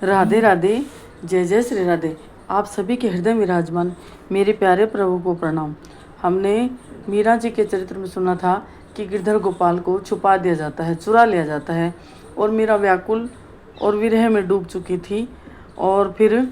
राधे राधे, जय जय श्री राधे। आप सभी के हृदय विराजमान मेरे प्यारे प्रभु को प्रणाम। हमने मीरा जी के चरित्र में सुना था कि गिरधर गोपाल को छुपा दिया जाता है, चुरा लिया जाता है, और मीरा व्याकुल और विरह में डूब चुकी थी। और फिर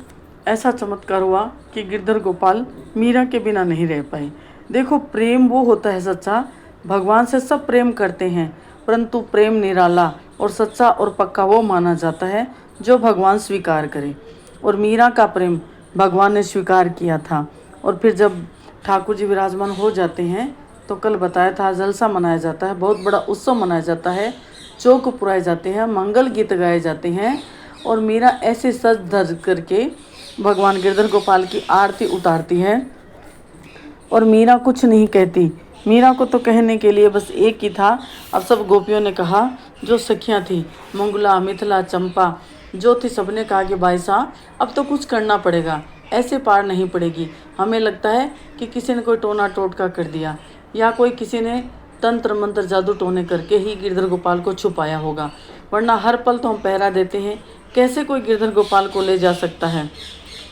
ऐसा चमत्कार हुआ कि गिरधर गोपाल मीरा के बिना नहीं रह पाए। देखो, प्रेम वो होता है सच्चा। भगवान से सब प्रेम करते हैं, परंतु प्रेम निराला और सच्चा और पक्का वो माना जाता है जो भगवान स्वीकार करे। और मीरा का प्रेम भगवान ने स्वीकार किया था। और फिर जब ठाकुर जी विराजमान हो जाते हैं तो कल बताया था जलसा मनाया जाता है, बहुत बड़ा उत्सव मनाया जाता है, चौक पुराए जाते हैं, मंगल गीत गाए जाते हैं। और मीरा ऐसे सज धज करके भगवान गिरधर गोपाल की आरती उतारती है। और मीरा कुछ नहीं कहती। मीरा को तो कहने के लिए बस एक ही था। अब सब गोपियों ने कहा, जो सखियां थी, मंगला, मिथिला, चंपा जो थी, सबने कहा कि भाई साहब अब तो कुछ करना पड़ेगा, ऐसे पार नहीं पड़ेगी। हमें लगता है कि किसी ने कोई टोना टोटका कर दिया, या कोई किसी ने तंत्र मंत्र जादू टोने करके ही गिरधर गोपाल को छुपाया होगा, वरना हर पल तो हम पहरा देते हैं, कैसे कोई गिरधर गोपाल को ले जा सकता है।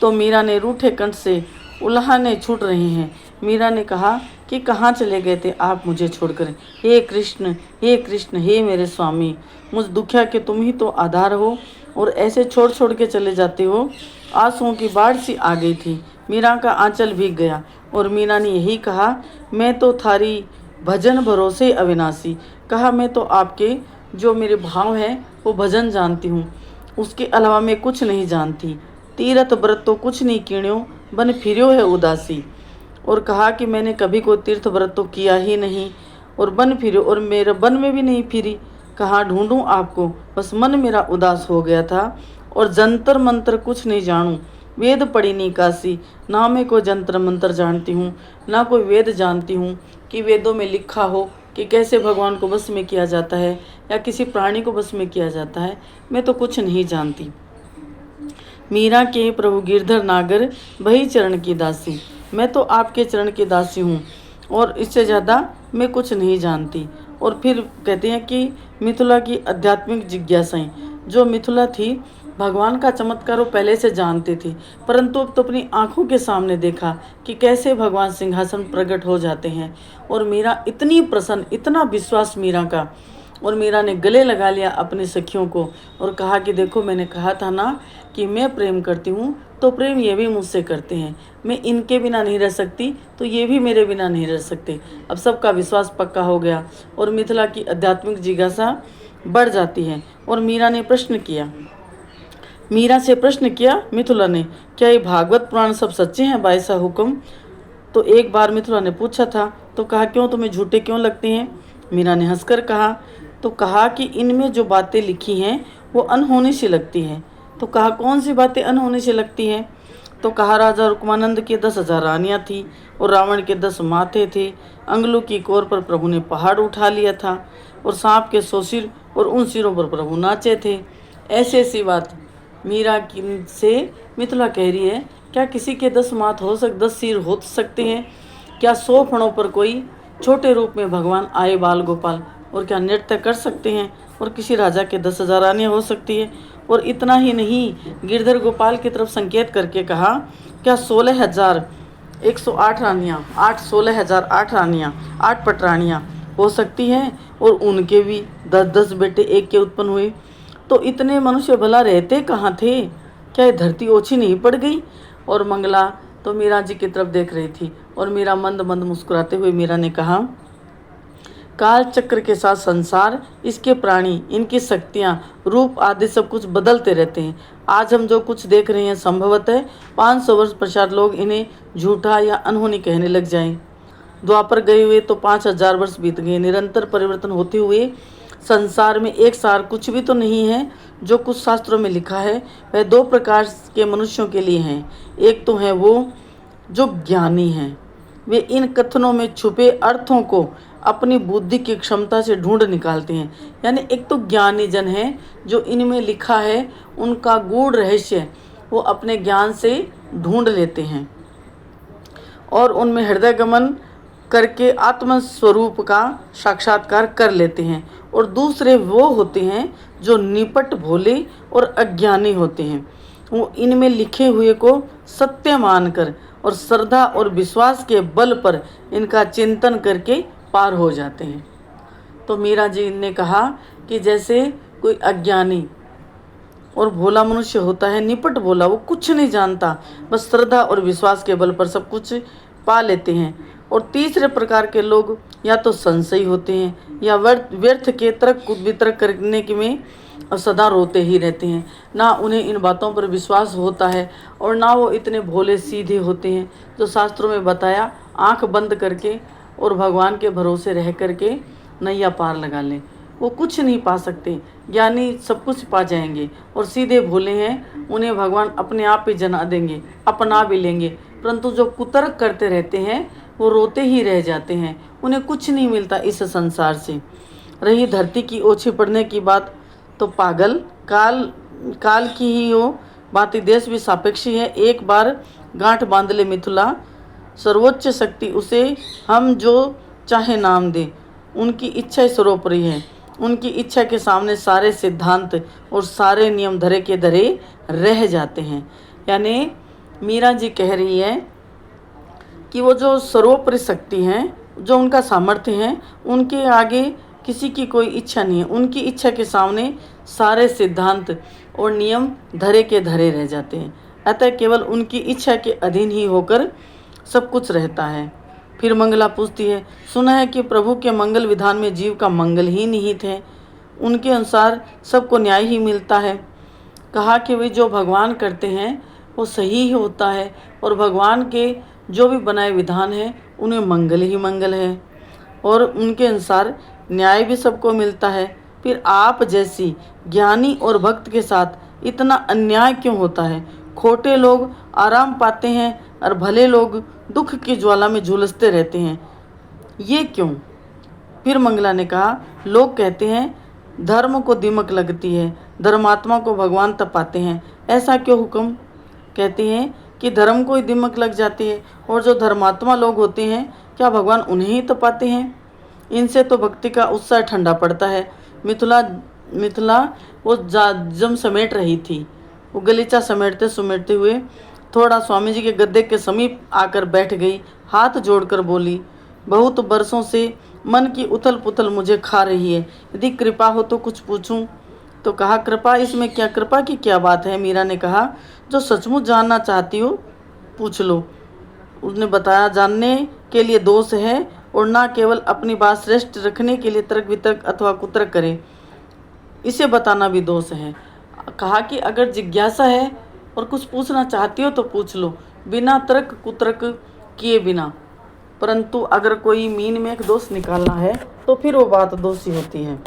तो मीरा ने रूठे कंठ से उल्हाने छूट रही हैं। मीरा ने कहा कि कहाँ चले गए थे आप मुझे छोड़कर। हे कृष्ण, हे कृष्ण, हे मेरे स्वामी, मुझ दुखिया के तुम ही तो आधार हो, और ऐसे छोड़ छोड़ के चले जाते हो। आंसुओं की बाढ़ सी आ गई थी। मीरा का आंचल भीग गया और मीरा ने यही कहा, मैं तो थारी भजन भरोसे अविनाशी। कहा, मैं तो आपके जो मेरे भाव हैं वो भजन जानती हूँ, उसके अलावा मैं कुछ नहीं जानती। तीरथ व्रत तो कुछ नहीं कीण्यो, बन फिर्यो है उदासी। और कहा कि मैंने कभी कोई तीर्थ व्रत तो किया ही नहीं, और बन फिरो, और मेरे बन में भी नहीं फिरी। कहाँ ढूंढूं आपको, बस मन मेरा उदास हो गया था। और जंतर मंत्र कुछ नहीं जानूं, वेद पढ़ी नहीं काशी। ना मैं कोई जंतर मंत्र जानती हूँ, ना कोई वेद जानती हूँ कि वेदों में लिखा हो कि कैसे भगवान को बस में किया जाता है या किसी प्राणी को बस में किया जाता है। मैं तो कुछ नहीं जानती। मीरा के प्रभु गिरधर नागर भई चरण की दासी। मैं तो आपके चरण की दासी हूँ, और इससे ज़्यादा मैं कुछ नहीं जानती। और फिर कहते हैं कि मिथिला की आध्यात्मिक जिज्ञासाएं, जो मिथिला थी, भगवान का चमत्कार वो पहले से जानती थी, परंतु अब तो अपनी आंखों के सामने देखा कि कैसे भगवान सिंहासन प्रकट हो जाते हैं। और मीरा इतनी प्रसन्न, इतना विश्वास मीरा का। और मीरा ने गले लगा लिया अपनी सखियों को और कहा कि देखो, मैंने कहा था ना कि मैं प्रेम करती हूँ, तो प्रेम ये भी मुझसे करते हैं। मैं इनके बिना नहीं रह सकती, तो ये भी मेरे बिना नहीं रह सकते। अब सबका विश्वास पक्का हो गया और मिथिला की आध्यात्मिक जिज्ञासा बढ़ जाती है। और मीरा से प्रश्न किया मिथिला ने, क्या ये भागवत पुराण सब सच्चे हैं भाई सा हुक्म? तो एक बार मिथिला ने पूछा था, तो कहा, क्यों तुम्हें झूठे क्यों लगते हैं? मीरा ने हंसकर कहा, तो कहा कि इनमें जो बातें लिखी हैं वो अनहोनी सी लगती हैं। तो कहा, कौन सी बातें अनहोनी सी लगती हैं? तो कहा, राजा रुक्मानंद के 10,000 रानियाँ थी और रावण के 10 माथे थे। अंगलू की कोर पर प्रभु ने पहाड़ उठा लिया था, और सांप के 100 सिर, और उन सिरों पर प्रभु नाचे थे। ऐसी ऐसी बात मीरा से मिथिला कह रही है। क्या किसी के 10 माथ 10 सिर हो सकते हैं? क्या 100 फणों पर कोई छोटे रूप में भगवान आए बाल गोपाल, और क्या नृत्य कर सकते हैं? और किसी राजा के 10,000 रानियाँ हो सकती है? और इतना ही नहीं, गिरधर गोपाल की तरफ संकेत करके कहा, क्या 16,108 रानियाँ, 16,008 रानियाँ, 8 पटरानियाँ हो सकती हैं? और उनके भी 10-10 बेटे एक के उत्पन्न हुए। तो इतने मनुष्य भला रहते कहाँ थे? क्या ये धरती ओछी नहीं पड़ गई? और मंगला तो मीरा जी की तरफ देख रही थी, और मीरा मंद मंद मुस्कुराते हुए मीरा ने कहा, काल चक्र के साथ संसार, इसके प्राणी, इनकी शक्तियाँ, रूप आदि सब कुछ बदलते रहते हैं। आज हम जो कुछ देख रहे हैं संभवतः 500 वर्ष पश्चात लोग इन्हें झूठा या अनहोनी कहने लग जाएं। द्वापर गए हुए तो 5,000 वर्ष बीत गए। निरंतर परिवर्तन होते हुए संसार में एक सार कुछ भी तो नहीं है। जो कुछ शास्त्रों में लिखा है वह 2 प्रकार के मनुष्यों के लिए हैं। एक तो है वो जो ज्ञानी हैं, वे इन कथनों में छुपे अर्थों को अपनी बुद्धि की क्षमता से ढूंढ निकालते हैं। यानी एक तो ज्ञानी जन है, जो इनमें लिखा है उनका गूढ़ रहस्य वो अपने ज्ञान से ढूंढ लेते हैं और उनमें हृदय गमन करके आत्म स्वरूप का साक्षात्कार कर लेते हैं, और दूसरे वो होते हैं जो निपट भोले और अज्ञानी होते हैं। वो इनमें लिखे हुए को सत्य मानकर और श्रद्धा और विश्वास के बल पर इनका चिंतन करके पार हो जाते हैं। तो मीरा जी ने कहा कि जैसे कोई अज्ञानी और भोला मनुष्य होता है, निपट भोला, वो कुछ नहीं जानता, बस श्रद्धा और विश्वास के बल पर सब कुछ पा लेते हैं। और तीसरे प्रकार के लोग या तो संशयी होते हैं या व्यर्थ के तर्क वितर्क करने के में और सदा रोते ही रहते हैं। ना उन्हें इन बातों पर विश्वास होता है और ना वो इतने भोले सीधे होते हैं जो शास्त्रों में बताया आंख बंद करके और भगवान के भरोसे रह करके नैया पार लगा लें। वो कुछ नहीं पा सकते, ज्ञानी सब कुछ पा जाएंगे। और सीधे भोले हैं, उन्हें भगवान अपने आप ही जना देंगे, अपना भी लेंगे। परंतु जो कुतर्क करते रहते हैं वो रोते ही रह जाते हैं, उन्हें कुछ नहीं मिलता इस संसार से। रही धरती की ओछी पड़ने की बात, तो पागल काल की ही हो बाती, देश भी सापेक्षी है। एक बार गांठ बांध ले मिथुला, सर्वोच्च शक्ति उसे हम जो चाहे नाम दे, उनकी इच्छा सर्वोपरि है। उनकी इच्छा के सामने सारे सिद्धांत और सारे नियम धरे के धरे रह जाते हैं। यानी मीरा जी कह रही है कि वो जो सर्वोपरि शक्ति हैं, जो उनका सामर्थ्य है, उनके आगे किसी की कोई इच्छा नहीं है। उनकी इच्छा के सामने सारे सिद्धांत और नियम धरे के धरे रह जाते हैं। अतः केवल उनकी इच्छा के अधीन ही होकर सब कुछ रहता है। फिर मंगला पूछती है, सुना है कि प्रभु के मंगल विधान में जीव का मंगल ही निहित है, उनके अनुसार सबको न्याय ही मिलता है। कहा कि वे जो भगवान करते हैं वो सही ही होता है, और भगवान के जो भी बनाए विधान है उनमें मंगल ही मंगल है, और उनके अनुसार न्याय भी सबको मिलता है। फिर आप जैसी ज्ञानी और भक्त के साथ इतना अन्याय क्यों होता है? खोटे लोग आराम पाते हैं और भले लोग दुख की ज्वाला में झुलसते रहते हैं, ये क्यों? फिर मंगला ने कहा, लोग कहते हैं धर्म को दीमक लगती है, धर्मात्मा को भगवान तपाते हैं। ऐसा क्यों हुक्म? कहते हैं कि धर्म को ही दीमक लग जाती है, और जो धर्मात्मा लोग होते हैं क्या भगवान उन्हें ही तपाते हैं? इनसे तो भक्ति का उत्साह ठंडा पड़ता है। मिथिला वो जम समेट रही थी, वो गलीचा समेटते हुए थोड़ा स्वामी जी के गद्दे के समीप आकर बैठ गई, हाथ जोड़कर बोली, बहुत बरसों से मन की उथल पुथल मुझे खा रही है, यदि कृपा हो तो कुछ पूछूं। तो कहा, कृपा? इसमें क्या कृपा की क्या बात है? मीरा ने कहा, जो सचमुच जानना चाहती हो पूछ लो। उसने बताया, जानने के लिए दोष है, और ना केवल अपनी बात श्रेष्ठ रखने के लिए तर्क वितर्क अथवा कुतर्क करे, इसे बताना भी दोष है। कहा कि अगर जिज्ञासा है और कुछ पूछना चाहती हो तो पूछ लो, बिना तर्क कुतर्क किए बिना। परंतु अगर कोई मीन में एक दोष निकालना है तो फिर वो बात दोषी होती है।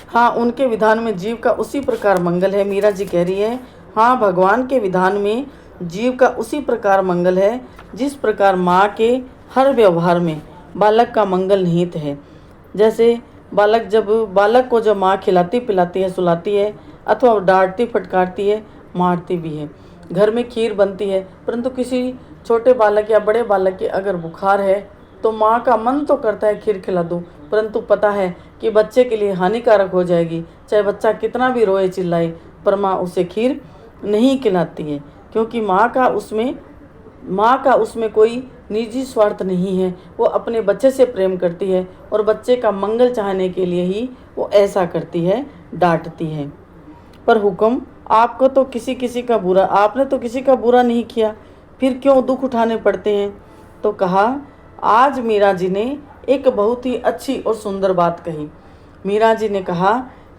हाँ, उनके विधान में जीव का उसी प्रकार मंगल है। मीरा जी कह रही है, हाँ, भगवान के विधान में जीव का उसी प्रकार मंगल है जिस प्रकार माँ के हर व्यवहार में बालक का मंगल निहित है। जैसे बालक को जब माँ खिलाती पिलाती है, सुलाती है, अथवा डांटती फटकारती है, मारती भी है। घर में खीर बनती है, परंतु किसी छोटे बालक या बड़े बालक के अगर बुखार है तो माँ का मन तो करता है खीर खिला दूँ, परंतु पता है कि बच्चे के लिए हानिकारक हो जाएगी। चाहे बच्चा कितना भी रोए चिल्लाए, पर माँ उसे खीर नहीं खिलाती है, क्योंकि माँ का उसमें कोई निजी स्वार्थ नहीं है। वो अपने बच्चे से प्रेम करती है और बच्चे का मंगल चाहने के लिए ही वो ऐसा करती है, डांटती है। पर हुक्म, आपने तो किसी का बुरा नहीं किया, फिर क्यों दुख उठाने पड़ते हैं? तो कहा, आज मीरा जी ने एक बहुत ही अच्छी और सुंदर बात कही। मीरा जी ने कहा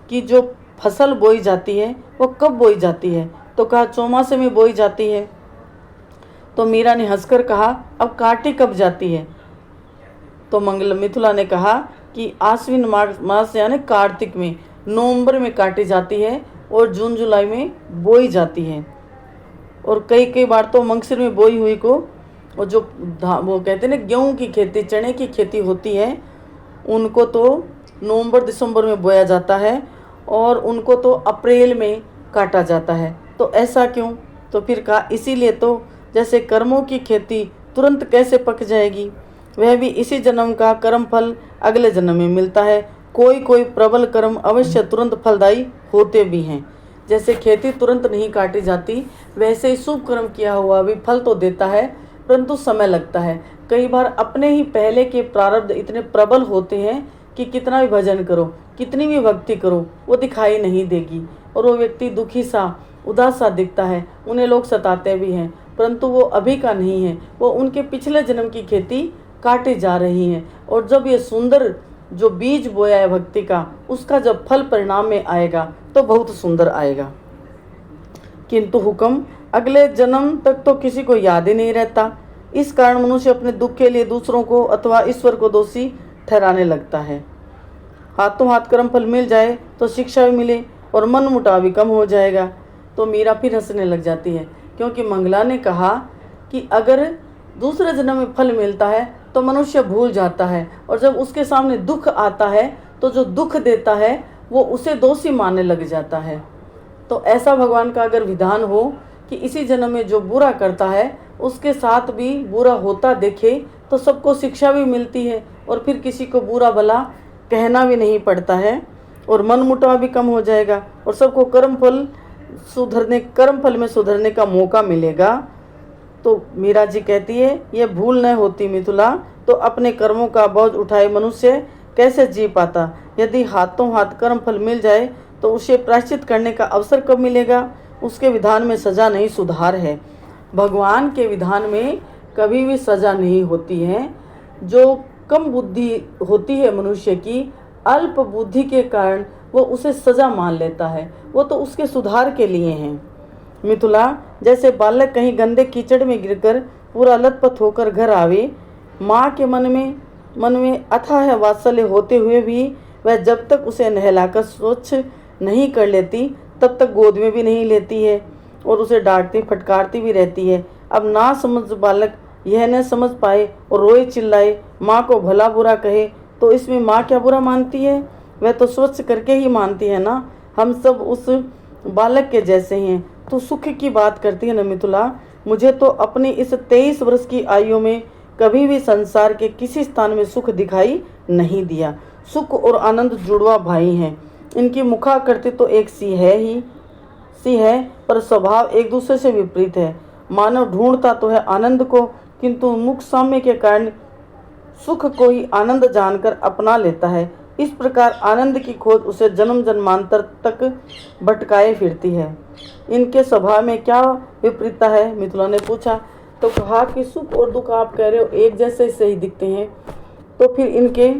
कि जो फसल बोई जाती है वो कब बोई जाती है? तो कहा, चौमासे में बोई जाती है। तो मीरा ने हंसकर कहा, अब काटी कब जाती है? तो मिथिला ने कहा कि आश्विन मास यानी कार्तिक में, नवंबर में काटी जाती है और जून जुलाई में बोई जाती है। और कई बार तो मंगसिर में बोई हुई को वो कहते हैं ना गेहूं की खेती, चने की खेती होती है, उनको तो नवंबर दिसंबर में बोया जाता है और उनको तो अप्रैल में काटा जाता है। तो ऐसा क्यों? तो फिर कहा, इसीलिए तो जैसे कर्मों की खेती तुरंत कैसे पक जाएगी, वह भी इसी जन्म का कर्म फल अगले जन्म में मिलता है। कोई कोई प्रबल कर्म अवश्य तुरंत फलदायी होते भी हैं। जैसे खेती तुरंत नहीं काटी जाती, वैसे ही शुभ कर्म किया हुआ भी फल तो देता है, परंतु समय लगता है। कई बार अपने ही पहले के प्रारब्ध इतने प्रबल होते हैं कि कितना भी भजन करो, कितनी भी भक्ति करो, वो दिखाई नहीं देगी और वो व्यक्ति दुखी सा, उदास सा दिखता है। उन्हें लोग सताते भी हैं, परंतु वो अभी का नहीं है, वो उनके पिछले जन्म की खेती काटी जा रही है। और जब ये सुंदर जो बीज बोया है भक्ति का, उसका जब फल परिणाम में आएगा तो बहुत सुंदर आएगा। किंतु हुक्म अगले जन्म तक तो किसी को याद ही नहीं रहता। इस कारण मनुष्य अपने दुख के लिए दूसरों को अथवा ईश्वर को दोषी ठहराने लगता है। हाथों हाथ कर्म फल मिल जाए तो शिक्षा भी मिले और मन मुटाव भी कम हो जाएगा। तो मीरा फिर हंसने लग जाती है, क्योंकि मंगला ने कहा कि अगर दूसरे जन्म में फल मिलता है तो मनुष्य भूल जाता है, और जब उसके सामने दुख आता है तो जो दुख देता है वो उसे दोषी मानने लग जाता है। तो ऐसा भगवान का अगर विधान हो कि इसी जन्म में जो बुरा करता है उसके साथ भी बुरा होता देखे तो सबको शिक्षा भी मिलती है और फिर किसी को बुरा भला कहना भी नहीं पड़ता है और मन मुटाव भी कम हो जाएगा और सबको कर्म फल में सुधरने का मौका मिलेगा। तो मीरा जी कहती है, ये भूल न होती मिथुला तो अपने कर्मों का बोझ उठाए मनुष्य कैसे जी पाता। यदि हाथों हाथ कर्म फल मिल जाए तो उसे प्रायश्चित करने का अवसर कब मिलेगा। उसके विधान में सजा नहीं सुधार है। भगवान के विधान में कभी भी सजा नहीं होती है। जो कम बुद्धि होती है मनुष्य की, अल्प बुद्धि के कारण वो उसे सजा मान लेता है, वो तो उसके सुधार के लिए हैं। मिथुला, जैसे बालक कहीं गंदे कीचड़ में गिरकर पूरा लथपथ होकर घर आवे, माँ के मन में अथाह वात्सल्य होते हुए भी वह जब तक उसे नहलाकर स्वच्छ नहीं कर लेती तब तक गोद में भी नहीं लेती है और उसे डांटती फटकारती भी रहती है। अब ना समझ बालक यह न समझ पाए और रोए चिल्लाए, माँ को भला बुरा कहे, तो इसमें माँ क्या बुरा मानती है। वह तो स्वच्छ करके ही मानती है ना। हम सब उस बालक के जैसे हैं। तो सुख की बात करती है न मिथुला। मुझे तो अपनी इस 23 वर्ष की आयु में कभी भी संसार के किसी स्थान में सुख दिखाई नहीं दिया। सुख और आनंद जुड़वा भाई हैं। इनकी मुखाकृति तो एक सी है पर स्वभाव एक दूसरे से विपरीत है। मानव ढूंढता तो है आनंद को, किंतु मुख साम्य के कारण सुख को ही आनंद जानकर अपना लेता है। इस प्रकार आनंद की खोज उसे जन्म जन्मांतर तक भटकाए फिरती है। इनके स्वभाव में क्या विपरीतता है, मिथुला ने पूछा। तो कहा कि सुख और दुख आप कह रहे हो एक जैसे सही दिखते हैं, तो फिर इनके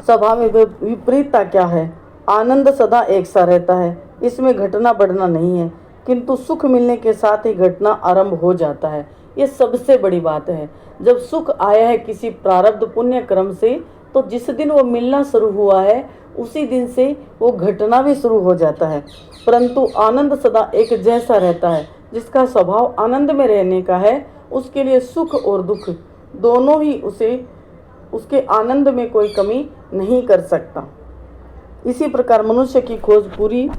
स्वभाव में विपरीतता क्या है। आनंद सदा एक सा रहता है, इसमें घटना बढ़ना नहीं है, किंतु सुख मिलने के साथ ही घटना आरंभ हो जाता है। ये सबसे बड़ी बात है। जब सुख आया है किसी प्रारब्ध पुण्य क्रम से, तो जिस दिन वो मिलना शुरू हुआ है उसी दिन से वो घटना भी शुरू हो जाता है। परंतु आनंद सदा एक जैसा रहता है। जिसका स्वभाव आनंद में रहने का है, उसके लिए सुख और दुख दोनों ही उसके आनंद में कोई कमी नहीं कर सकता। इसी प्रकार मनुष्य की खोज पूरी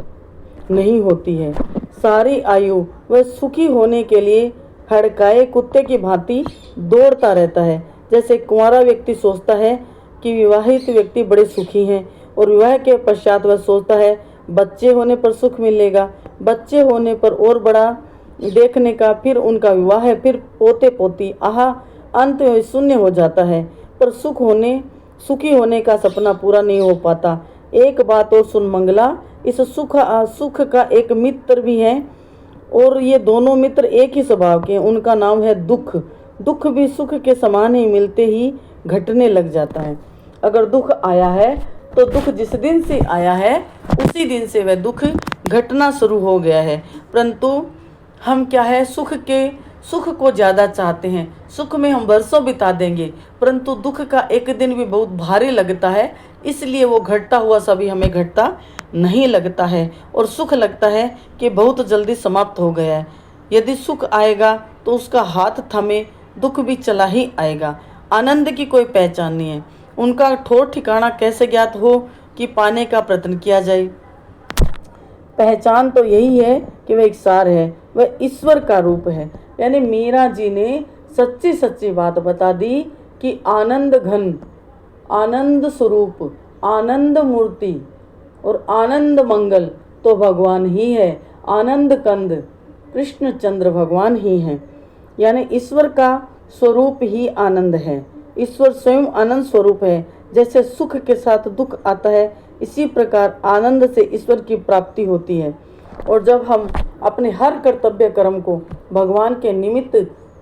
नहीं होती है। सारी आयु वह सुखी होने के लिए हड़काए कुत्ते की भांति दौड़ता रहता है। जैसे कुंवारा व्यक्ति सोचता है कि विवाहित व्यक्ति बड़े सुखी हैं, और विवाह के पश्चात वह सोचता है बच्चे होने पर सुख मिलेगा, बच्चे होने पर और बड़ा देखने का, फिर उनका विवाह है, फिर पोते पोती, अंत में शून्य हो जाता है। पर सुखी होने का सपना पूरा नहीं हो पाता। एक बात और सुन मंगला, इस सुख का एक मित्र भी है, और ये दोनों मित्र एक ही स्वभाव के हैं। उनका नाम है दुख। दुख भी सुख के समान ही मिलते ही घटने लग जाता है। अगर दुख आया है तो दुख जिस दिन से आया है उसी दिन से वह दुख घटना शुरू हो गया है। परंतु हम क्या है, सुख को ज़्यादा चाहते हैं। सुख में हम वर्षों बिता देंगे, परंतु दुख का एक दिन भी बहुत भारी लगता है, इसलिए वो घटता हुआ सभी हमें घटता नहीं लगता है, और सुख लगता है कि बहुत जल्दी समाप्त हो गया है। यदि सुख आएगा तो उसका हाथ थमे दुख भी चला ही आएगा। आनंद की कोई पहचान नहीं है। उनका ठोर ठिकाना कैसे ज्ञात हो कि पाने का प्रयत्न किया जाए। पहचान तो यही है कि वह एक सार है, वह ईश्वर का रूप है। यानी मीरा जी ने सच्ची सच्ची बात बता दी कि आनंद घन, आनंद स्वरूप, आनंद मूर्ति और आनंद मंगल तो भगवान ही है। आनंद कंद कृष्णचंद्र भगवान ही हैं। यानी ईश्वर का स्वरूप ही आनंद है। ईश्वर स्वयं आनंद स्वरूप है। जैसे सुख के साथ दुख आता है, इसी प्रकार आनंद से ईश्वर की प्राप्ति होती है। और जब हम अपने हर कर्तव्य कर्म को भगवान के निमित्त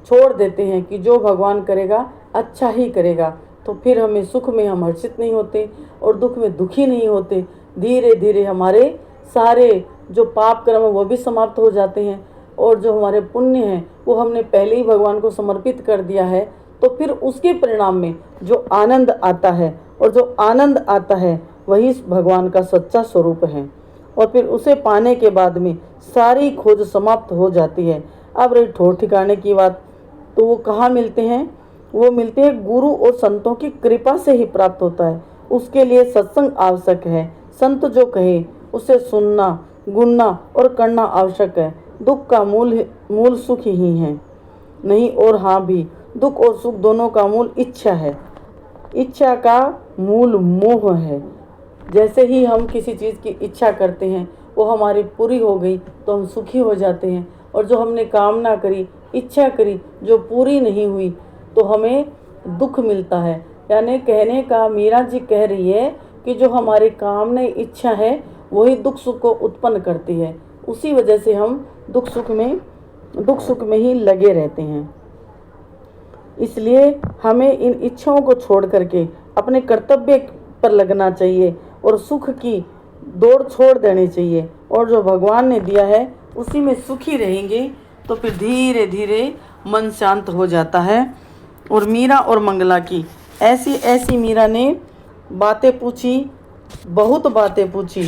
छोड़ देते हैं कि जो भगवान करेगा अच्छा ही करेगा, तो फिर हमें सुख में हम हर्षित नहीं होते और दुख में दुखी नहीं होते। धीरे धीरे हमारे सारे जो पाप कर्म वो भी समाप्त हो जाते हैं और जो हमारे पुण्य हैं वो हमने पहले ही भगवान को समर्पित कर दिया है। तो फिर उसके परिणाम में जो आनंद आता है, और जो आनंद आता है वही भगवान का सच्चा स्वरूप है। और फिर उसे पाने के बाद में सारी खोज समाप्त हो जाती है। अब रही ठोर ठिकाने की बात, तो वो कहाँ मिलते हैं? वो मिलते हैं गुरु और संतों की कृपा से ही प्राप्त होता है। उसके लिए सत्संग आवश्यक है। संत जो कहे उसे सुनना, गुनना और करना आवश्यक है। दुख का मूल सुख ही है नहीं, और हाँ भी दुख और सुख दोनों का मूल इच्छा है। इच्छा का मूल मोह है। जैसे ही हम किसी चीज़ की इच्छा करते हैं, वो हमारी पूरी हो गई तो हम सुखी हो जाते हैं, और जो हमने कामना करी, इच्छा करी, जो पूरी नहीं हुई तो हमें दुख मिलता है। यानी कहने का मीरा जी कह रही है कि जो हमारी कामना इच्छा है वही दुख सुख को उत्पन्न करती है। उसी वजह से हम दुख सुख में ही लगे रहते हैं। इसलिए हमें इन इच्छाओं को छोड़ करके अपने कर्तव्य पर लगना चाहिए और सुख की दौड़ छोड़ देनी चाहिए, और जो भगवान ने दिया है उसी में सुखी रहेंगे तो फिर धीरे धीरे मन शांत हो जाता है। और मीरा और मंगला की ऐसी मीरा ने बातें पूछी, बहुत बातें पूछी,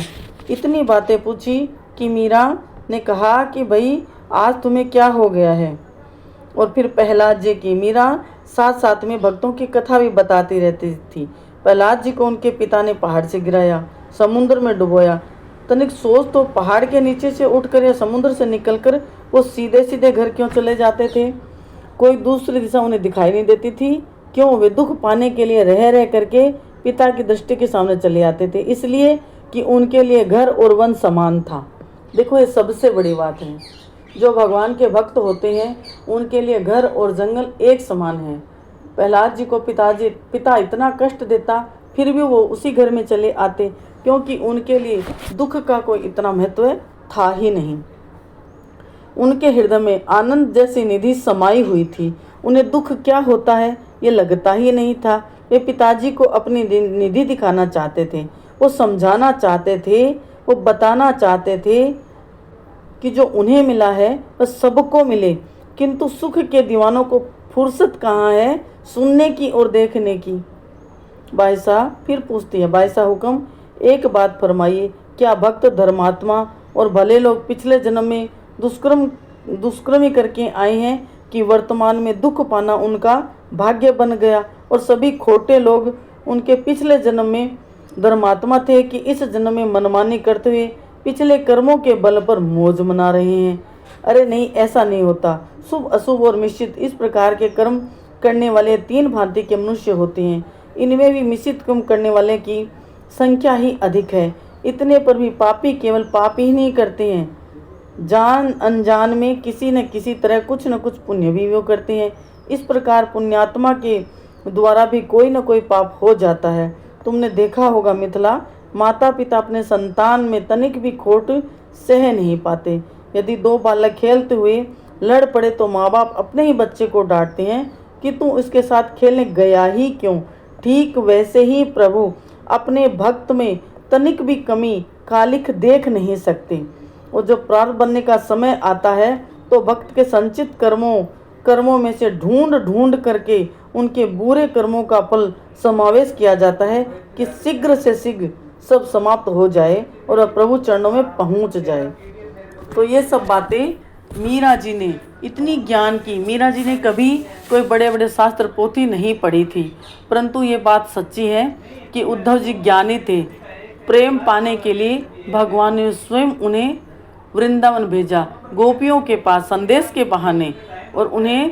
इतनी बातें पूछी कि मीरा ने कहा कि भाई आज तुम्हें क्या हो गया है। और फिर प्रहलाद जी की मीरा साथ साथ में भक्तों की कथा भी बताती रहती थी। प्रहलाद जी को उनके पिता ने पहाड़ से गिराया, समुद्र में डुबोया। तनिक सोच तो, पहाड़ के नीचे से उठकर या समुद्र से निकलकर वो सीधे सीधे घर क्यों चले जाते थे? कोई दूसरी दिशा उन्हें दिखाई नहीं देती थी। क्यों? वे दुख पाने के लिए रह रह करके पिता की दृष्टि के सामने चले आते थे, इसलिए कि उनके लिए घर और वन समान था। देखो, ये सबसे बड़ी बात है। जो भगवान के भक्त होते हैं उनके लिए घर और जंगल एक समान है। प्रहलाद जी को पिता इतना कष्ट देता, फिर भी वो उसी घर में चले आते, क्योंकि उनके लिए दुख का कोई इतना महत्व था ही नहीं। उनके हृदय में आनंद जैसी निधि समाई हुई थी। उन्हें दुख क्या होता है ये लगता ही नहीं था। वे पिताजी को अपनी निधि दिखाना चाहते थे, वो समझाना चाहते थे, वो बताना चाहते थे कि जो उन्हें मिला है वह सबको मिले। किंतु सुख के दीवानों को फुर्सत कहाँ है सुनने की और देखने की। बायसा फिर पूछती है, बायसा हुक्म, एक बात फरमाइए, क्या भक्त धर्मात्मा और भले लोग पिछले जन्म में दुष्कर्म करके आए हैं कि वर्तमान में दुख पाना उनका भाग्य बन गया, और सभी खोटे लोग उनके पिछले जन्म में धर्मात्मा थे कि इस जन्म में मनमानी करते हुए पिछले कर्मों के बल पर मौज मना रहे हैं? अरे नहीं, ऐसा नहीं होता। शुभ, अशुभ और मिश्रित इस प्रकार के कर्म करने वाले तीन भांति के मनुष्य होते हैं। इनमें भी मिश्रित कर्म करने वाले की संख्या ही अधिक है। इतने पर भी पापी केवल पाप ही नहीं करते हैं, जान अनजान में किसी न किसी तरह कुछ न कुछ पुण्य भी वो करते हैं। इस प्रकार पुण्यात्मा के द्वारा भी कोई न कोई पाप हो जाता है। तुमने देखा होगा मिथिला, माता पिता अपने संतान में तनिक भी खोट सह नहीं पाते। यदि दो बालक खेलते हुए लड़ पड़े तो माँ बाप अपने ही बच्चे को डांटते हैं कि तू इसके साथ खेलने गया ही क्यों। ठीक वैसे ही प्रभु अपने भक्त में तनिक भी कमी कालिख देख नहीं सकते। और जब प्रारब्ध बनने का समय आता है तो भक्त के संचित कर्मों में से ढूंढ करके उनके बुरे कर्मों का फल समावेश किया जाता है कि शीघ्र से शीघ्र सब समाप्त हो जाए और वह प्रभु चरणों में पहुंच जाए। तो ये सब बातें मीरा जी ने इतनी ज्ञान की। मीरा जी ने कभी कोई बड़े बड़े शास्त्र पोथी नहीं पढ़ी थी, परंतु ये बात सच्ची है कि उद्धव जी ज्ञानी थे। प्रेम पाने के लिए भगवान ने स्वयं उन्हें वृंदावन भेजा, गोपियों के पास संदेश के बहाने, और उन्हें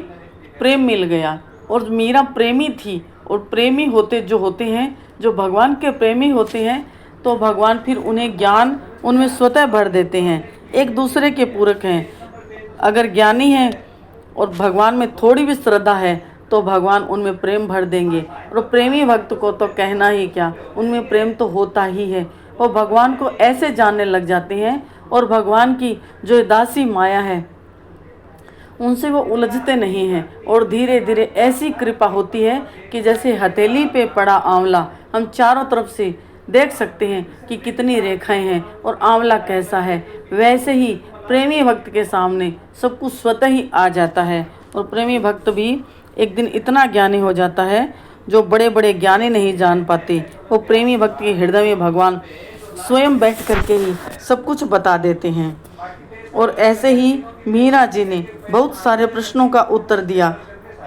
प्रेम मिल गया। और मीरा प्रेमी थी, और प्रेमी होते हैं, जो भगवान के प्रेमी होते हैं, तो भगवान फिर उन्हें ज्ञान उनमें स्वतः भर देते हैं। एक दूसरे के पूरक हैं। अगर ज्ञानी हैं और भगवान में थोड़ी भी श्रद्धा है तो भगवान उनमें प्रेम भर देंगे। और प्रेमी भक्त को तो कहना ही क्या, उनमें प्रेम तो होता ही है। वो भगवान को ऐसे जानने लग जाते हैं, और भगवान की जो दासी माया है उनसे वो उलझते नहीं हैं, और धीरे धीरे ऐसी कृपा होती है कि जैसे हथेली पे पड़ा आंवला, हम चारों तरफ से देख सकते हैं कि कितनी रेखाएं हैं और आंवला कैसा है, वैसे ही प्रेमी भक्त के सामने सब कुछ स्वतः ही आ जाता है। और प्रेमी भक्त भी एक दिन इतना ज्ञानी हो जाता है जो बड़े बड़े ज्ञानी नहीं जान पाते। वो प्रेमी भक्त के हृदय में भगवान स्वयं बैठ करके ही सब कुछ बता देते हैं। और ऐसे ही मीरा जी ने बहुत सारे प्रश्नों का उत्तर दिया।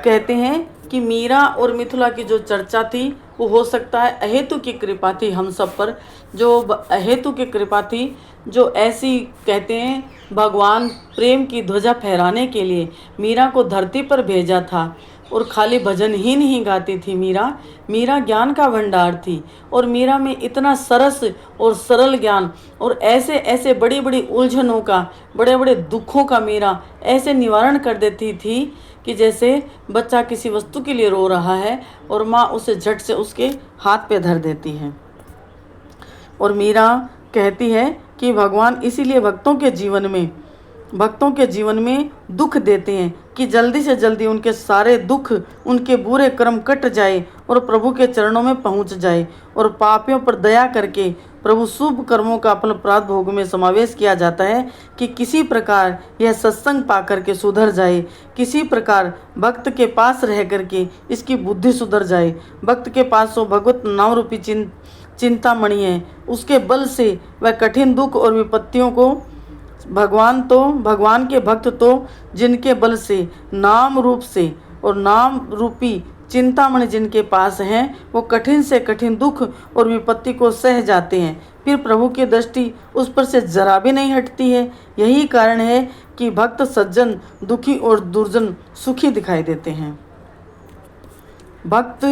कहते हैं कि मीरा और मिथिला की जो चर्चा थी वो हो सकता है अहेतु की कृपा थी हम सब पर, जो अहेतु की कृपा थी, जो ऐसी कहते हैं भगवान प्रेम की ध्वजा फहराने के लिए मीरा को धरती पर भेजा था। और खाली भजन ही नहीं गाती थी मीरा ज्ञान का भंडार थी, और मीरा में इतना सरस और सरल ज्ञान, और ऐसे ऐसे बड़ी बड़ी उलझनों का, बड़े बड़े दुखों का मीरा ऐसे निवारण कर देती थी कि जैसे बच्चा किसी वस्तु के लिए रो रहा है और माँ उसे झट से उसके हाथ पे धर देती है। और मीरा कहती है कि भगवान इसीलिए भक्तों के जीवन में दुख देते हैं कि जल्दी से जल्दी उनके सारे दुख, उनके बुरे कर्म कट जाए और प्रभु के चरणों में पहुंच जाए, और पापियों पर दया करके प्रभु शुभ कर्मों का अपने प्रात भोग में समावेश किया जाता है कि किसी प्रकार यह सत्संग पा करके सुधर जाए, किसी प्रकार भक्त के पास रह करके इसकी बुद्धि सुधर जाए। भक्त के पास वो भगवत नाम रूपी चिंतामणि है, उसके बल से वह कठिन दुख और विपत्तियों को भगवान के भक्त तो जिनके बल से नाम रूप से और नाम रूपी चिंतामणि जिनके पास हैं, वो कठिन से कठिन दुख और विपत्ति को सह जाते हैं। फिर प्रभु की दृष्टि उस पर से जरा भी नहीं हटती है। यही कारण है कि भक्त सज्जन दुखी और दुर्जन सुखी दिखाई देते हैं। भक्त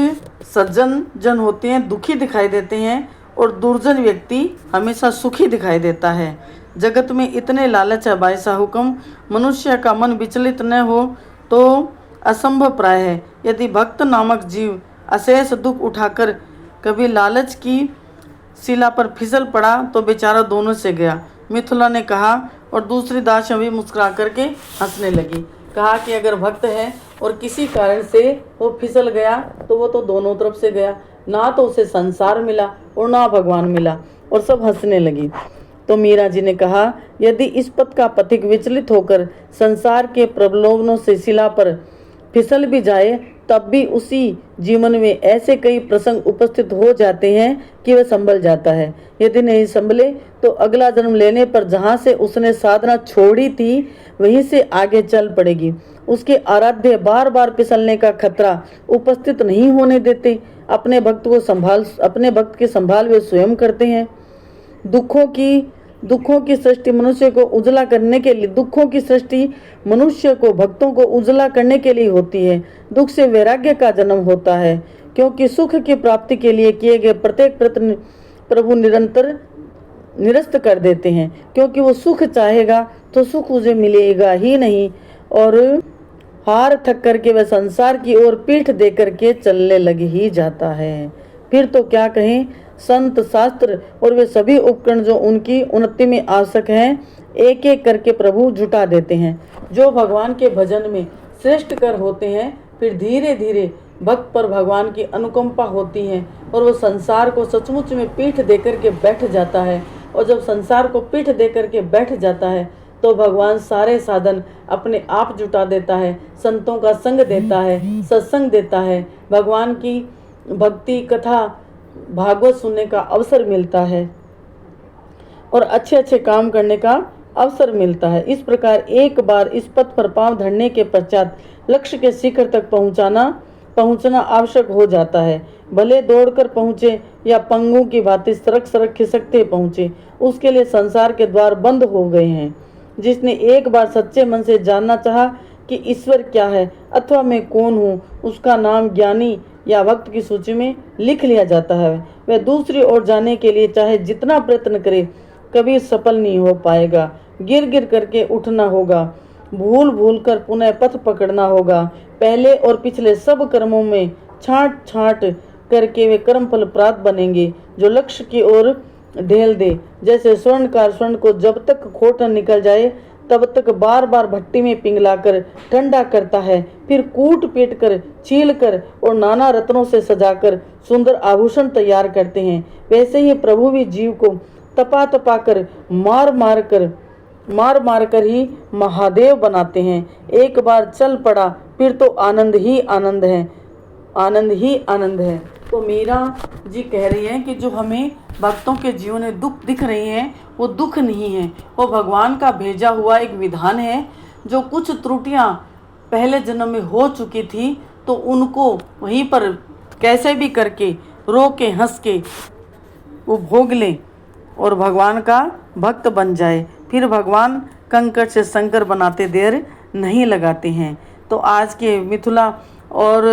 सज्जन जन होते हैं, दुखी दिखाई देते हैं, और दुर्जन व्यक्ति हमेशा सुखी दिखाई देता है। जगत में इतने लालच है बाईसा हुक्म, मनुष्य का मन विचलित न हो तो असंभव प्राय है। यदि भक्त नामक जीव अशेष दुख उठाकर कभी लालच की शिला पर फिसल पड़ा तो बेचारा दोनों से गया, मिथिला ने कहा। और दूसरी दासियां भी मुस्कुरा करके हंसने लगी। कहा कि अगर भक्त है और किसी कारण से वो फिसल गया तो वो तो दोनों तरफ से गया, ना तो उसे संसार मिला और ना भगवान मिला। और सब हंसने लगी। तो मीरा जी ने कहा, यदि इस पथ का पथिक विचलित होकर संसार के प्रलोभनों से शिला पर फिसल भी जाए तब भी उसी जीवन में ऐसे कई प्रसंग उपस्थित हो जाते हैं कि वह संभल जाता है। यदि नहीं संभले तो अगला जन्म लेने पर जहाँ से उसने साधना छोड़ी थी वहीं से आगे चल पड़ेगी। उसके आराध्य बार बार फिसलने का खतरा उपस्थित नहीं होने देते। अपने भक्त की संभाल वे स्वयं करते हैं। दुखों की सृष्टि मनुष्य को उजला करने के लिए, दुखों की सृष्टि मनुष्य को भक्तों को उजला करने के लिए होती है। दुख से वैराग्य का जन्म होता है, क्योंकि सुख की प्राप्ति के लिए किए गए प्रत्येक प्रयत्न प्रभु निरंतर निरस्त कर देते हैं, क्योंकि वो सुख चाहेगा तो सुख उसे मिलेगा ही नहीं, और हार थक करके वह संसार की ओर पीठ दे करके चलने लग ही जाता है। फिर तो क्या कहें, संत शास्त्र और वे सभी उपकरण जो उनकी उन्नति में आवश्यक हैं, एक एक करके प्रभु जुटा देते हैं। जो भगवान के भजन में श्रेष्ठ कर होते हैं, फिर धीरे धीरे भक्त पर भगवान की अनुकंपा होती है और वो संसार को सचमुच में पीठ देकर के बैठ जाता है। और जब संसार को पीठ देकर के बैठ जाता है तो भगवान सारे साधन अपने आप जुटा देता है, संतों का संग देता है, सत्संग देता है, भगवान की भक्ति कथा भागवत सुनने का अवसर मिलता है और अच्छे अच्छे काम करने का अवसर मिलता है। इस प्रकार एक बार इस पथ पर पांव धरने के पश्चात लक्ष्य के शिखर तक पहुंचना आवश्यक हो जाता है। भले दौड़कर पहुंचे या पंगु की भांति सरक सरक खिसकते पहुंचे, उसके लिए संसार के द्वार बंद हो गए हैं। जिसने एक बार सच्चे मन से जानना चाहा कि ईश्वर क्या है अथवा मैं कौन हूँ, उसका नाम ज्ञानी या भक्त की सूची में लिख लिया जाता है। वह दूसरी ओर जाने के लिए चाहे जितना प्रयत्न करे कभी सफल नहीं हो पाएगा। गिर गिर करके उठना होगा, भूल भूल कर पुनः पथ पकड़ना होगा। पहले और पिछले सब कर्मों में छांट छांट करके वे कर्म फल प्राप्त बनेंगे जो लक्ष्य की ओर ढेल दे। जैसे स्वर्णकार स्वर्ण को जब तक खोट न निकल जाए तब तक बार बार भट्टी में पिघलाकर ठंडा करता है, फिर कूट पीट कर, छील कर और नाना रत्नों से सजाकर सुंदर आभूषण तैयार करते हैं, वैसे ही प्रभु भी जीव को तपा तपा कर मार मार कर ही महादेव बनाते हैं। एक बार चल पड़ा फिर तो आनंद ही आनंद है, आनंद ही आनंद है। तो मीरा जी कह रही हैं कि जो हमें भक्तों के जीवन में दुख दिख रहे हैं वो दुख नहीं है, वो भगवान का भेजा हुआ एक विधान है। जो कुछ त्रुटियां पहले जन्म में हो चुकी थी तो उनको वहीं पर कैसे भी करके रो के हंस के वो भोग ले और भगवान का भक्त बन जाए। फिर भगवान कंकड़ से शंकर बनाते देर नहीं लगाते हैं। तो आज के मिथिला और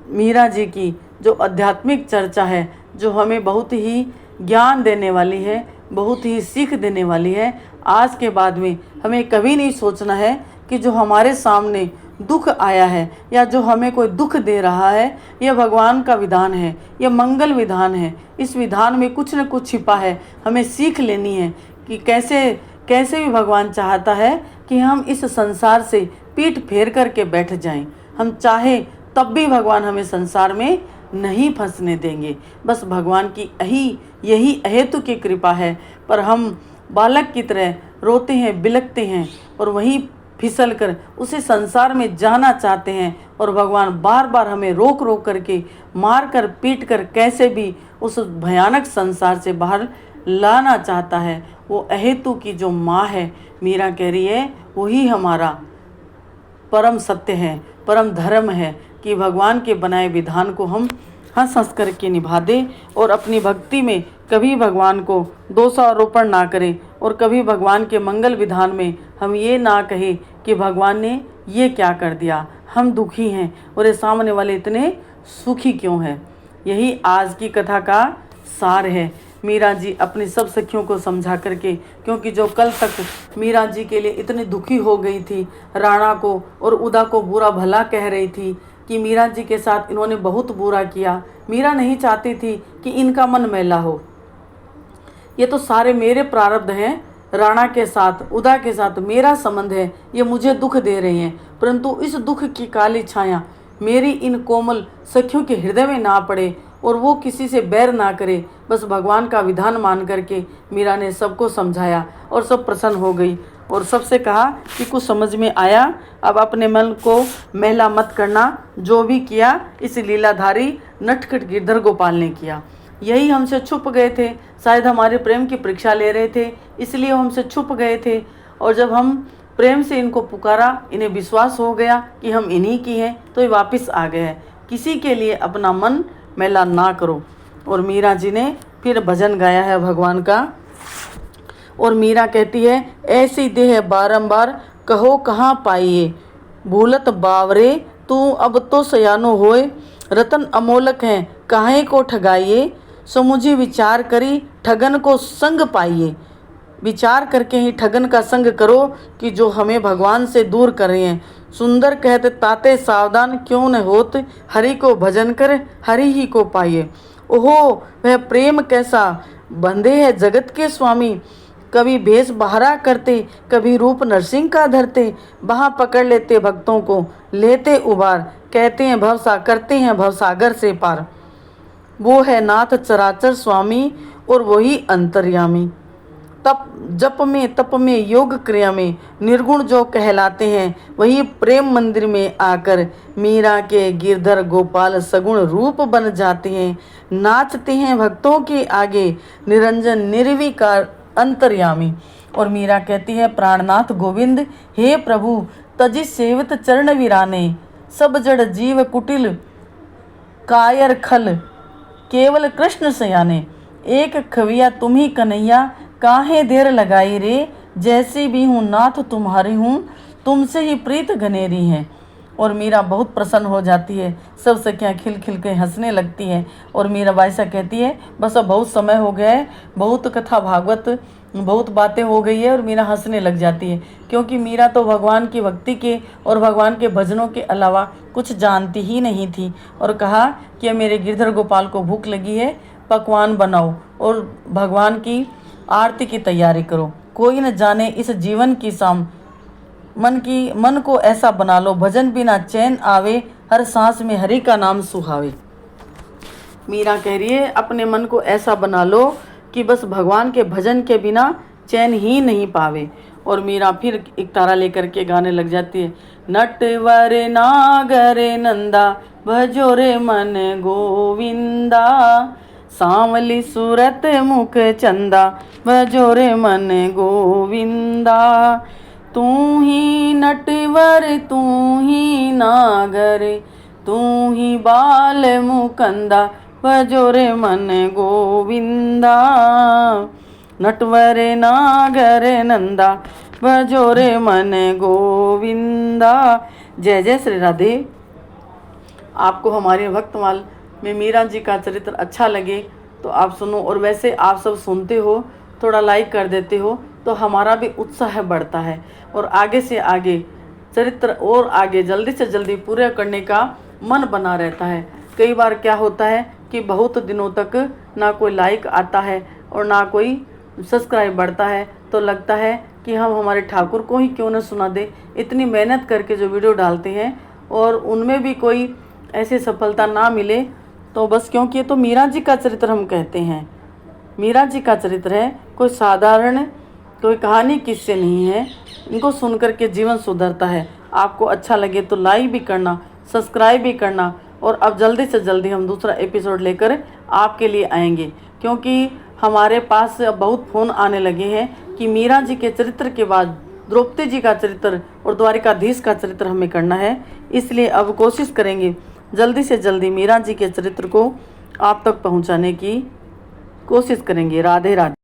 मीरा जी की जो आध्यात्मिक चर्चा है, जो हमें बहुत ही ज्ञान देने वाली है, बहुत ही सीख देने वाली है। आज के बाद में हमें कभी नहीं सोचना है कि जो हमारे सामने दुख आया है या जो हमें कोई दुख दे रहा है, यह भगवान का विधान है, यह मंगल विधान है। इस विधान में कुछ न कुछ छिपा है, हमें सीख लेनी है कि कैसे भी भगवान चाहता है कि हम इस संसार से पीठ फेर करके बैठ जाएं। हम चाहे तब भी भगवान हमें संसार में नहीं फंसने देंगे। बस भगवान की यही अहेतु की कृपा है। पर हम बालक की तरह रोते हैं, बिलखते हैं और वहीं फिसल कर उसे संसार में जाना चाहते हैं और भगवान बार बार हमें रोक रोक करके, मार कर, पीट कर कैसे भी उस भयानक संसार से बाहर लाना चाहता है। वो अहेतु की जो माँ है, मीरा कह रही है, वही हमारा परम सत्य है, परम धर्म है कि भगवान के बनाए विधान को हम हंस हंस करके निभा दें और अपनी भक्ति में कभी भगवान को दोषारोपण ना करें और कभी भगवान के मंगल विधान में हम ये ना कहें कि भगवान ने ये क्या कर दिया, हम दुखी हैं और ये सामने वाले इतने सुखी क्यों हैं। यही आज की कथा का सार है। मीरा जी अपनी सब सखियों को समझा करके, क्योंकि जो कल तक मीरा जी के लिए इतनी दुखी हो गई थी, राणा को और उदा को बुरा भला कह रही थी कि मीरा जी के साथ इन्होंने बहुत बुरा किया, मीरा नहीं चाहती थी कि इनका मन मैला हो, ये तो सारे मेरे प्रारब्ध हैं, राणा के साथ, उदा के साथ मेरा संबंध है, ये मुझे दुख दे रहे हैं, परंतु इस दुख की काली छाया मेरी इन कोमल सखियों के हृदय में ना पड़े और वो किसी से बैर ना करे। बस भगवान का विधान मान करके मीरा ने सबको समझाया और सब प्रसन्न हो गई और सबसे कहा कि कुछ समझ में आया, अब अपने मन को मैला मत करना, जो भी किया इस लीलाधारी नटखट गिरधर गोपाल ने किया। यही हमसे छुप गए थे, शायद हमारे प्रेम की परीक्षा ले रहे थे, इसलिए वो हमसे छुप गए थे। और जब हम प्रेम से इनको पुकारा, इन्हें विश्वास हो गया कि हम इन्हीं की हैं, तो ये वापस आ गए हैं। किसी के लिए अपना मन मैला ना करो। और मीरा जी ने फिर भजन गाया है भगवान का। और मीरा कहती है, ऐसी देह बारंबार कहो कहाँ पाइए, भूलत बावरे तू अब तो सयानो होए, रतन अमोलक हैं काहे को ठगाइए, सो मुझे विचार करी ठगन को संग पाइए। विचार करके ही ठगन का संग करो कि जो हमें भगवान से दूर कर रहे हैं। सुंदर कहते ताते सावधान क्यों न होत, हरि को भजन कर हरि ही को पाइए। ओहो वह प्रेम कैसा बंधे है जगत के स्वामी, कभी भेष बहरा करते, कभी रूप नरसिंह का धरते, वहाँ पकड़ लेते भक्तों को लेते उबार, कहते हैं भवसा करते हैं भवसागर से पार। वो है नाथ चराचर स्वामी और वही अंतर्यामी, तप जप में तप में योग क्रिया में निर्गुण जो कहलाते हैं, वही प्रेम मंदिर में आकर मीरा के गिरधर गोपाल सगुण रूप बन जाते हैं, नाचते हैं भक्तों के आगे निरंजन निर्विकार अंतर्यामी। और मीरा कहती है, प्राणनाथ गोविंद हे प्रभु तजि सेवित चरण विराने, सब जड़ जीव कुटिल कायर खल केवल कृष्ण सयाने, एक खविया तुम्ही कन्हैया काहे देर लगाई रे, जैसी भी हूँ नाथ तुम्हारी हूँ तुमसे ही प्रीत घनेरी है। और मीरा बहुत प्रसन्न हो जाती है। सब सखियाँ खिल खिल के हंसने लगती हैं। और मीराबाई से कहती है बस अब बहुत समय हो गया है, बहुत कथा भागवत बहुत बातें हो गई है। और मीरा हंसने लग जाती है, क्योंकि मीरा तो भगवान की भक्ति के और भगवान के भजनों के अलावा कुछ जानती ही नहीं थी। और कहा कि मेरे गिरधर गोपाल को भूख लगी है, पकवान बनाओ और भगवान की आरती की तैयारी करो। कोई न जाने इस जीवन की शाम मन को ऐसा बना लो, भजन बिना चैन आवे, हर सांस में हरि का नाम सुहावे। मीरा कह रही है अपने मन को ऐसा बना लो कि बस भगवान के भजन के बिना चैन ही नहीं पावे। और मीरा फिर एक तारा लेकर के गाने लग जाती है। नटवर नागर नंदा भजो रे मन गोविंदा, सांवली सूरत मुख चंदा भजो रे मन गोविंदा। तू ही नटवर तू ही नागर तू ही बाल मुकंदा भजो रे मन गोविंदा। नटवर नागर नंदा भजो रे मन गोविंदा। जय जय श्री राधे। आपको हमारे भक्तमाल में मीरा जी का चरित्र अच्छा लगे तो आप सुनो, और वैसे आप सब सुनते हो, थोड़ा लाइक कर देते हो तो हमारा भी उत्साह बढ़ता है और आगे से आगे चरित्र और आगे जल्दी से जल्दी पूरा करने का मन बना रहता है। कई बार क्या होता है कि बहुत दिनों तक ना कोई लाइक आता है और ना कोई सब्सक्राइब बढ़ता है, तो लगता है कि हम हमारे ठाकुर को ही क्यों न सुना दे। इतनी मेहनत करके जो वीडियो डालते हैं और उनमें भी कोई ऐसी सफलता ना मिले तो बस, क्योंकि ये तो मीरा जी का चरित्र हम कहते हैं, मीरा जी का चरित्र है, कोई साधारण कोई कहानी किससे नहीं है। इनको सुन कर के जीवन सुधरता है। आपको अच्छा लगे तो लाइक भी करना, सब्सक्राइब भी करना। और अब जल्दी से जल्दी हम दूसरा एपिसोड लेकर आपके लिए आएंगे, क्योंकि हमारे पास अब बहुत फ़ोन आने लगे हैं कि मीरा जी के चरित्र के बाद द्रौपदी जी का चरित्र और द्वारिकाधीश का चरित्र हमें करना है। इसलिए अब कोशिश करेंगे जल्दी से जल्दी मीरा जी के चरित्र को आप तक पहुंचाने की कोशिश करेंगे। राधे राधे।